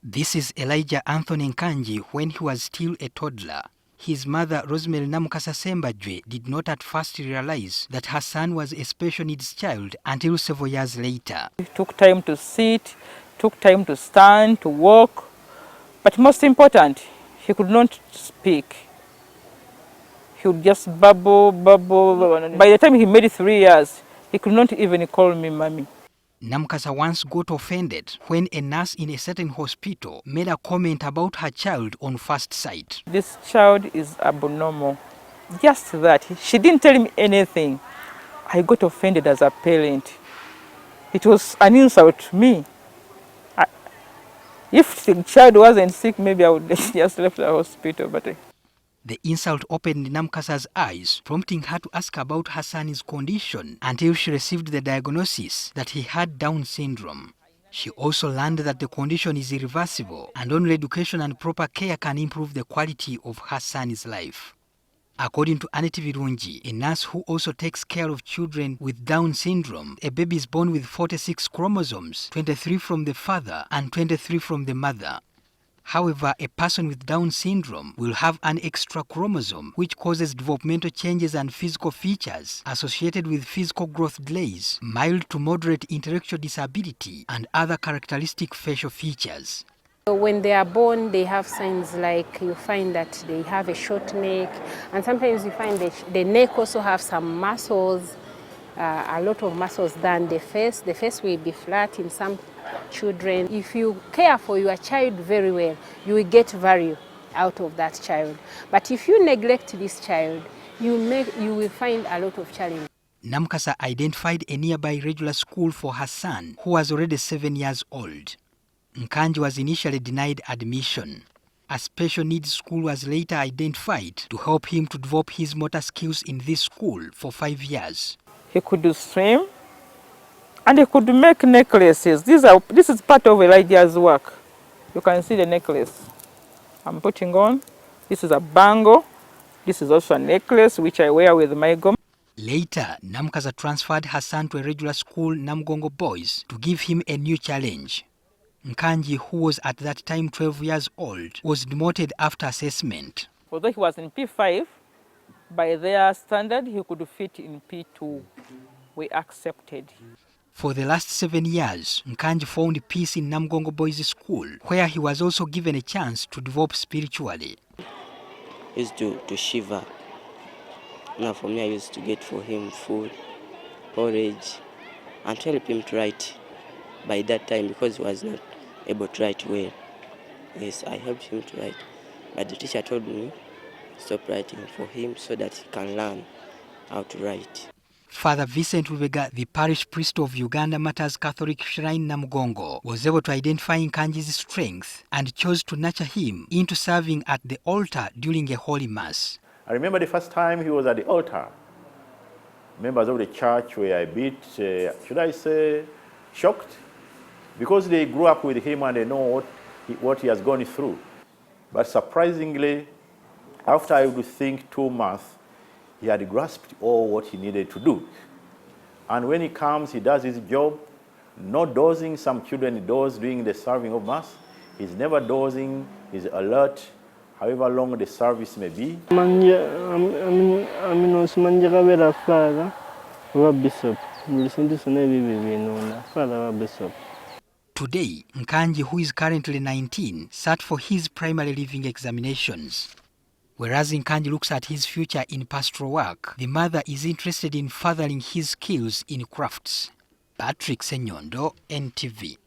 This is Elijah Anthony Nkanji when he was still a toddler. His mother, Rosemary Namukasa Sembajwe, did not at first realize that her son was a special needs child until several years later. It took time to sit, took time to stand, to walk, but most important, he could not speak. He would just babble. By the time he made 3 years, he could not even call me mommy. Namukasa once got offended when a nurse in a certain hospital made a comment about her child on first sight. This child is abnormal. Just that. She didn't tell me anything. I got offended as a parent. It was an insult to me. If the child wasn't sick, maybe I would just left the hospital. But the insult opened Namukasa's eyes, prompting her to ask about her son's condition until she received the diagnosis that he had Down syndrome. She also learned that the condition is irreversible and only education and proper care can improve the quality of her son's life. According to NTVNews, a nurse who also takes care of children with Down syndrome, a baby is born with 46 chromosomes, 23 from the father and 23 from the mother. However, a person with Down syndrome will have an extra chromosome which causes developmental changes and physical features associated with physical growth delays, mild to moderate intellectual disability, and other characteristic facial features. When they are born, they have signs like you find that they have a short neck, and sometimes you find the neck also have some muscles, a lot of muscles than the face. The face will be flat in some children. If you care for your child very well, you will get value out of that child. But if you neglect this child, you will find a lot of challenge. Namukasa identified a nearby regular school for her son, who was already 7 years old. Nkanji was initially denied admission. A special needs school was later identified to help him to develop his motor skills in this school for 5 years. He could swim and he could make necklaces. This is part of Elijah's work. You can see the necklace I'm putting on. This is a bangle. This is also a necklace which I wear with my gum. Later, Namukasa transferred her son to a regular school, Namugongo Boys, to give him a new challenge. Nkanji, who was at that time 12 years old, was demoted after assessment. Although he was in P5, by their standard, he could fit in P2. We accepted. For the last 7 years, Nkanji found peace in Namugongo Boys School, where he was also given a chance to develop spiritually. He used to shiver. Now for me, I used to get for him food, porridge, and to help him to write by that time because he was not able to write well. Yes, I helped him to write. But the teacher told me, stop writing for him so that he can learn how to write. Father Vincent Rubega, the parish priest of Uganda Matters Catholic Shrine Namugongo, was able to identify Nkanji's strength and chose to nurture him into serving at the altar during a Holy Mass. I remember the first time he was at the altar. Members of the church were a bit, should I say, shocked, because they grew up with him and they know what he has gone through. But surprisingly, after I would think 2 months, he had grasped all what he needed to do. And when he comes, he does his job, not dozing. Some children doze during the serving of Mass. He's never dozing, he's alert, however long the service may be. Today, Nkanji, who is currently 19, sat for his primary living examinations. Whereas Nkanji looks at his future in pastoral work, the mother is interested in furthering his skills in crafts. Patrick Senyondo, NTV.